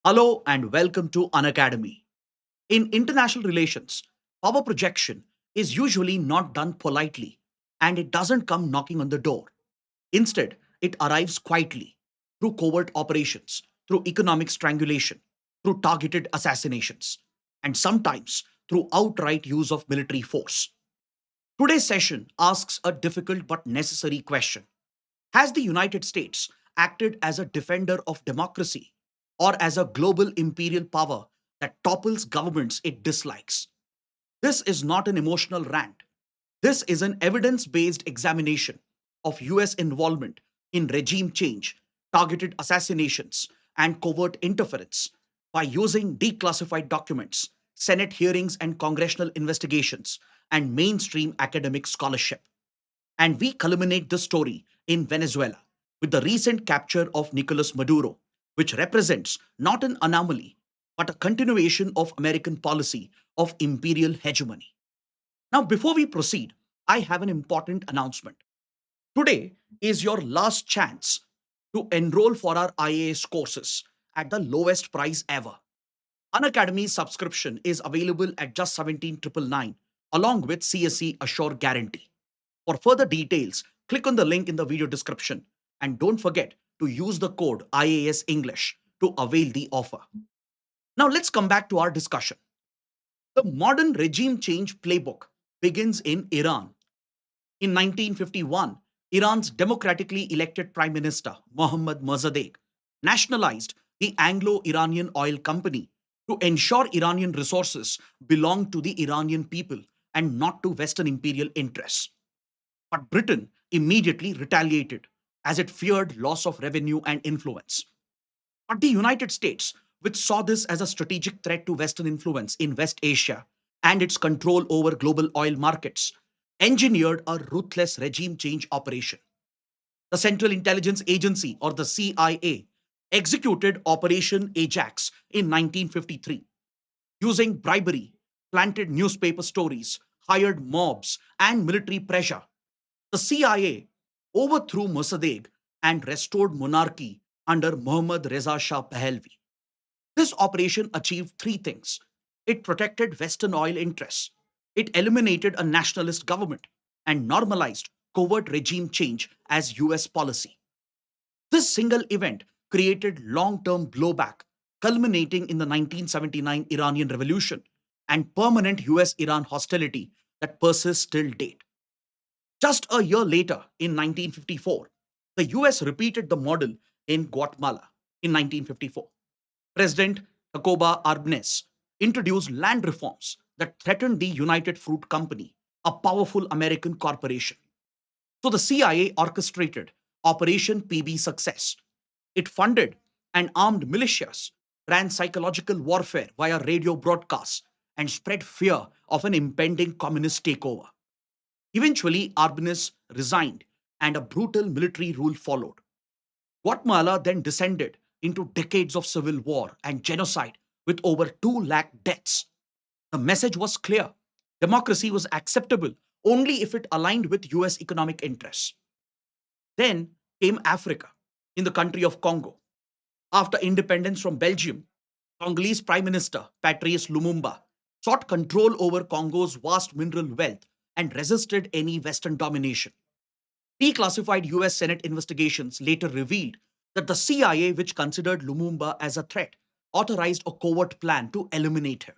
Hello and welcome to Unacademy. In international relations, power projection is usually not done politely and it doesn't come knocking on the door. Instead, it arrives quietly through covert operations, through economic strangulation, through targeted assassinations, and sometimes through outright use of military force. Today's session asks a difficult but necessary question. Has the United States acted as a defender of democracy or as a global imperial power that topples governments it dislikes? This is not an emotional rant. This is an evidence based examination of US involvement in regime change, targeted assassinations, and covert interference by using declassified documents, Senate hearings and congressional investigations, and mainstream academic scholarship. And we culminate the story in Venezuela with the recent capture of Nicolas Maduro, which represents not an anomaly, but a continuation of American policy of imperial hegemony. Now, before we proceed, I have an important announcement. Today is your last chance to enroll for our IAS courses at the lowest price ever. Unacademy subscription is available at just 17,999 along with CSE Assure guarantee. For further details, click on the link in the video description and don't forget to use the code IAS English to avail the offer. Now let's come back to our discussion. The modern regime change playbook begins in Iran. In 1951, Iran's democratically elected Prime Minister Mohammad Mossadegh nationalized the Anglo Iranian Oil Company to ensure Iranian resources belonged to the Iranian people and not to Western imperial interests. But Britain immediately retaliated as it feared loss of revenue and influence. But the United States, which saw this as a strategic threat to Western influence in West Asia and its control over global oil markets, engineered a ruthless regime change operation. The Central Intelligence Agency, or the CIA, executed Operation Ajax in 1953, using bribery, planted newspaper stories, hired mobs, and military pressure. The CIA overthrew Mossadegh and restored monarchy under Mohammad Reza Shah Pahlavi. This operation achieved three things. It protected Western oil interests, it eliminated a nationalist government, and normalized covert regime change as US policy. This single event created long term blowback, culminating in the 1979 Iranian Revolution and permanent US Iran hostility that persists till date. Just a year later, in 1954, the US repeated the model in Guatemala in 1954. President Jacoba Arbenez introduced land reforms that threatened the United Fruit Company, a powerful American corporation. So the CIA orchestrated Operation PB Success. It funded and armed militias, ran psychological warfare via radio broadcasts, and spread fear of an impending communist takeover. Eventually, Arbenez resigned and a brutal military rule followed. Guatemala then descended into decades of civil war and genocide with over 2 lakh deaths. The message was clear. Democracy was acceptable only if it aligned with US economic interests. Then came Africa, in the country of Congo. After independence from Belgium, Congolese Prime Minister Patrice Lumumba sought control over Congo's vast mineral wealth and resisted any Western domination. Declassified US Senate investigations later revealed that the CIA, which considered Lumumba as a threat, authorized a covert plan to eliminate him.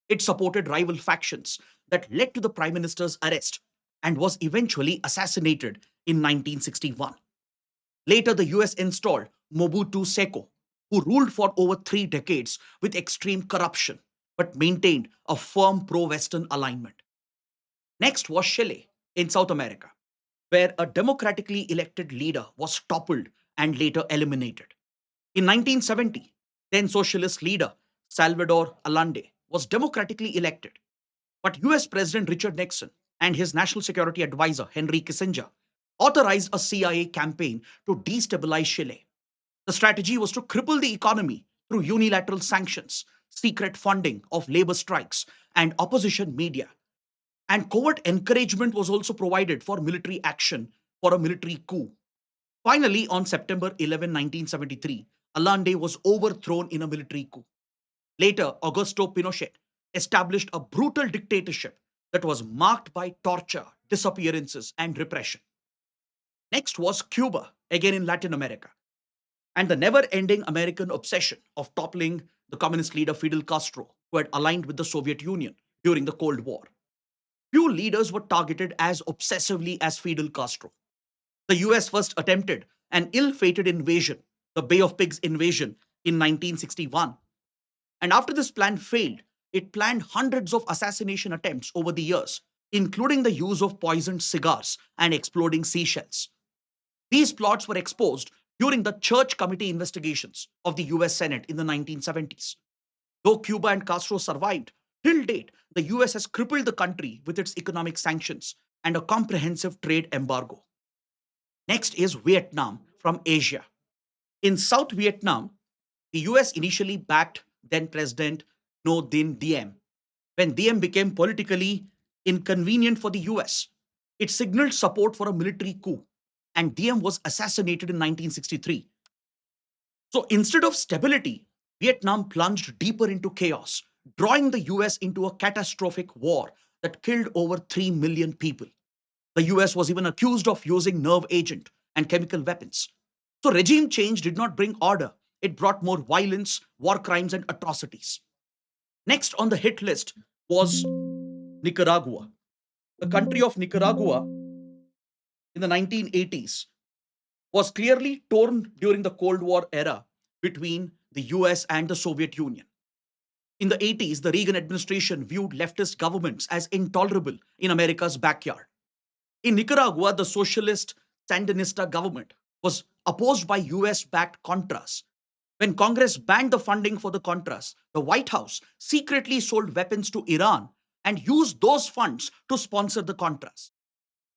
It supported rival factions that led to the Prime Minister's arrest and was eventually assassinated in 1961. Later, the US installed Mobutu Seko, who ruled for over 3 decades with extreme corruption but maintained a firm pro Western alignment. Next was Chile in South America, where a democratically elected leader was toppled and later eliminated. In 1970, then socialist leader Salvador Allende was democratically elected, but US President Richard Nixon and his national security advisor Henry Kissinger authorized a CIA campaign to destabilize Chile. The strategy was to cripple the economy through unilateral sanctions, secret funding of labor strikes, and opposition media. And covert encouragement was also provided for military action for a military coup. Finally, on September 11, 1973, Allende was overthrown in a military coup. Later, Augusto Pinochet established a brutal dictatorship that was marked by torture, disappearances, and repression. Next was Cuba, again in Latin America, and the never ending American obsession of toppling the communist leader Fidel Castro, who had aligned with the Soviet Union during the Cold War. Few leaders were targeted as obsessively as Fidel Castro. The US first attempted an ill fated invasion, the Bay of Pigs invasion, in 1961. And after this plan failed, it planned hundreds of assassination attempts over the years, including the use of poisoned cigars and exploding seashells. These plots were exposed during the Church Committee investigations of the US Senate in the 1970s. Though Cuba and Castro survived, till date, the US has crippled the country with its economic sanctions and a comprehensive trade embargo. Next is Vietnam from Asia. In South Vietnam, the US initially backed then President No Din Diem. When Diem became politically inconvenient for the US, it signaled support for a military coup, and Diem was assassinated in 1963. So instead of stability, Vietnam plunged deeper into chaos, drawing the US into a catastrophic war that killed over 3 million people. The US was even accused of using nerve agent and chemical weapons. So regime change did not bring order, it brought more violence, war crimes, and atrocities. Next on the hit list was Nicaragua. The country of Nicaragua in the 1980s was clearly torn during the Cold War era between the US and the Soviet Union. In the 80s, the Reagan administration viewed leftist governments as intolerable in America's backyard. In Nicaragua, the socialist Sandinista government was opposed by US backed Contras. When Congress banned the funding for the Contras, the White House secretly sold weapons to Iran and used those funds to sponsor the Contras.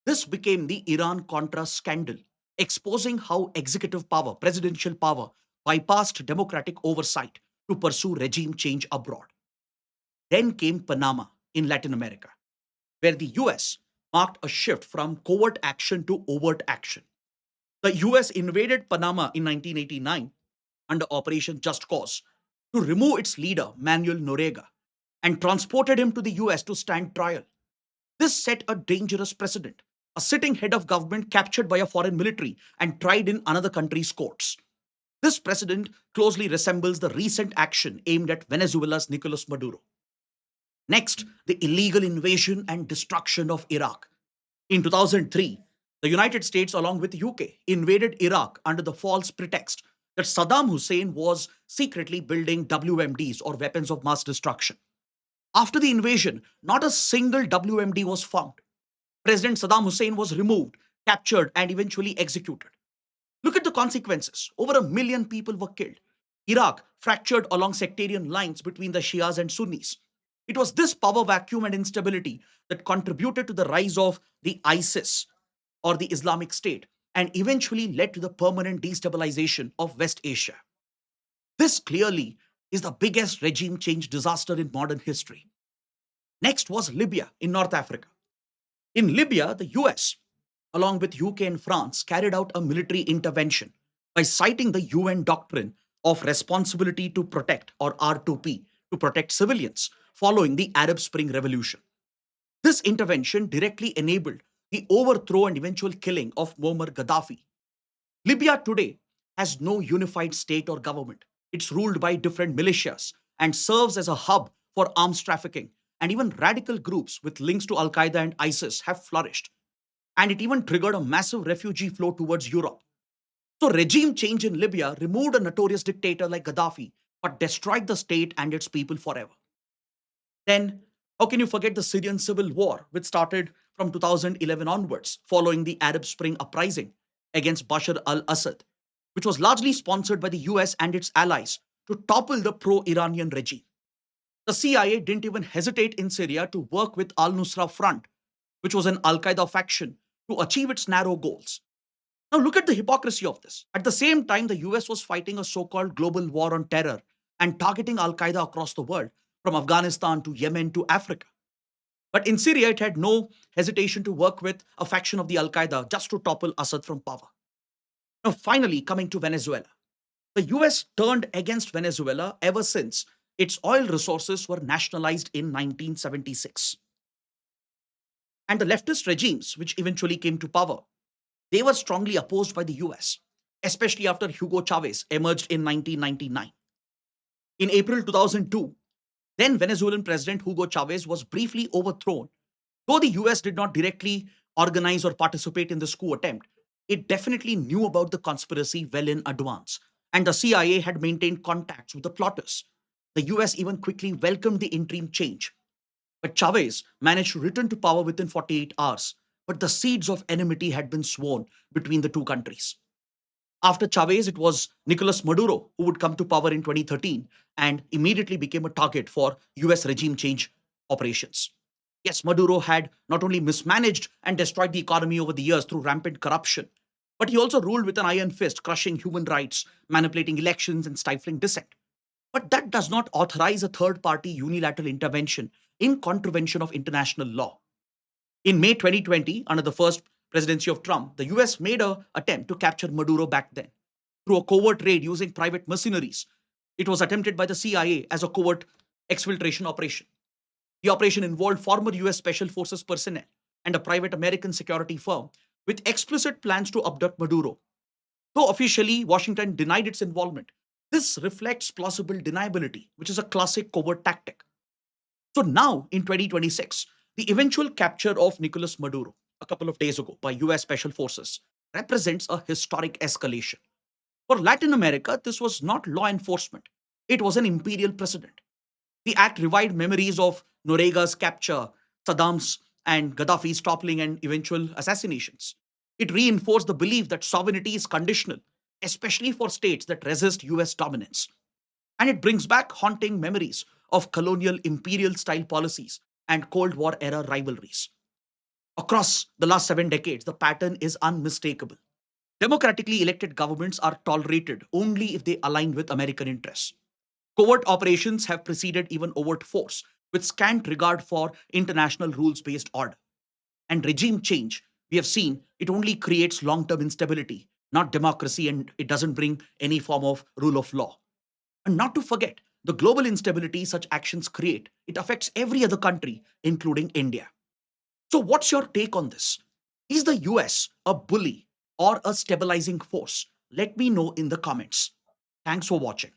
This became the Iran Contra scandal, exposing how executive power, presidential power, bypassed democratic oversight to pursue regime change abroad. Then came Panama in Latin America, where the US marked a shift from covert action to overt action. The US invaded Panama in 1989 under Operation Just Cause to remove its leader, Manuel Noriega, and transported him to the US to stand trial. This set a dangerous precedent. A sitting head of government captured by a foreign military and tried in another country's courts. This precedent closely resembles the recent action aimed at Venezuela's Nicolas Maduro. Next, the illegal invasion and destruction of Iraq. In 2003, the United States, along with the UK, invaded Iraq under the false pretext that Saddam Hussein was secretly building WMDs or weapons of mass destruction. After the invasion, not a single WMD was found. President Saddam Hussein was removed, captured, and eventually executed. Look at the consequences. Over a million people were killed. Iraq fractured along sectarian lines between the Shias and Sunnis. It was this power vacuum and instability that contributed to the rise of the ISIS or the Islamic State and eventually led to the permanent destabilization of West Asia. This clearly is the biggest regime change disaster in modern history. Next was Libya in North Africa. In Libya, the US, along with UK and France, carried out a military intervention by citing the UN doctrine of responsibility to protect, or R2P, to protect civilians following the Arab Spring Revolution. This intervention directly enabled the overthrow and eventual killing of Muammar Gaddafi. Libya today has no unified state or government. It's ruled by different militias and serves as a hub for arms trafficking. And even radical groups with links to Al Qaeda and ISIS have flourished. And it even triggered a massive refugee flow towards Europe. So, regime change in Libya removed a notorious dictator like Gaddafi, but destroyed the state and its people forever. Then, how can you forget the Syrian civil war, which started from 2011 onwards, following the Arab Spring uprising against Bashar al Assad, which was largely sponsored by the US and its allies to topple the pro Iranian regime. The CIA didn't even hesitate in Syria to work with Al Nusra Front, which was an Al Qaeda faction, to achieve its narrow goals. Now, look at the hypocrisy of this. At the same time, the US was fighting a so called global war on terror and targeting Al Qaeda across the world, from Afghanistan to Yemen to Africa. But in Syria, it had no hesitation to work with a faction of the Al Qaeda just to topple Assad from power. Now, finally, coming to Venezuela. The US turned against Venezuela ever since its oil resources were nationalized in 1976. And the leftist regimes, which eventually came to power, they were strongly opposed by the US, especially after Hugo Chavez emerged in 1999. In April 2002, then Venezuelan President Hugo Chavez was briefly overthrown. Though the US did not directly organize or participate in this coup attempt, it definitely knew about the conspiracy well in advance, and the CIA had maintained contacts with the plotters. The US even quickly welcomed the interim change, but Chavez managed to return to power within 48 hours. But the seeds of enmity had been sown between the two countries. After Chavez, it was Nicolas Maduro who would come to power in 2013 and immediately became a target for US regime change operations. Yes, Maduro had not only mismanaged and destroyed the economy over the years through rampant corruption, but he also ruled with an iron fist, crushing human rights, manipulating elections, and stifling dissent. But that does not authorize a third party unilateral intervention in contravention of international law. In May 2020, under the first presidency of Trump, the US made an attempt to capture Maduro back then through a covert raid using private mercenaries. It was attempted by the CIA as a covert exfiltration operation. The operation involved former US Special Forces personnel and a private American security firm with explicit plans to abduct Maduro. Though officially Washington denied its involvement, this reflects plausible deniability, which is a classic covert tactic. So now, in 2026, the eventual capture of Nicolas Maduro a couple of days ago by US Special Forces represents a historic escalation. For Latin America, this was not law enforcement, it was an imperial precedent. The act revived memories of Norega's capture, Saddam's and Gaddafi's toppling and eventual assassinations. It reinforced the belief that sovereignty is conditional, especially for states that resist US dominance. And it brings back haunting memories of colonial imperial style policies and Cold War era rivalries. Across the last 7 decades, the pattern is unmistakable. Democratically elected governments are tolerated only if they align with American interests. Covert operations have preceded even overt force, with scant regard for international rules based order. And regime change, we have seen, it only creates long term instability, not democracy, and it doesn't bring any form of rule of law. And not to forget, the global instability such actions create, it affects every other country, including India. So, what's your take on this? Is the US a bully or a stabilizing force? Let me know in the comments. Thanks for watching.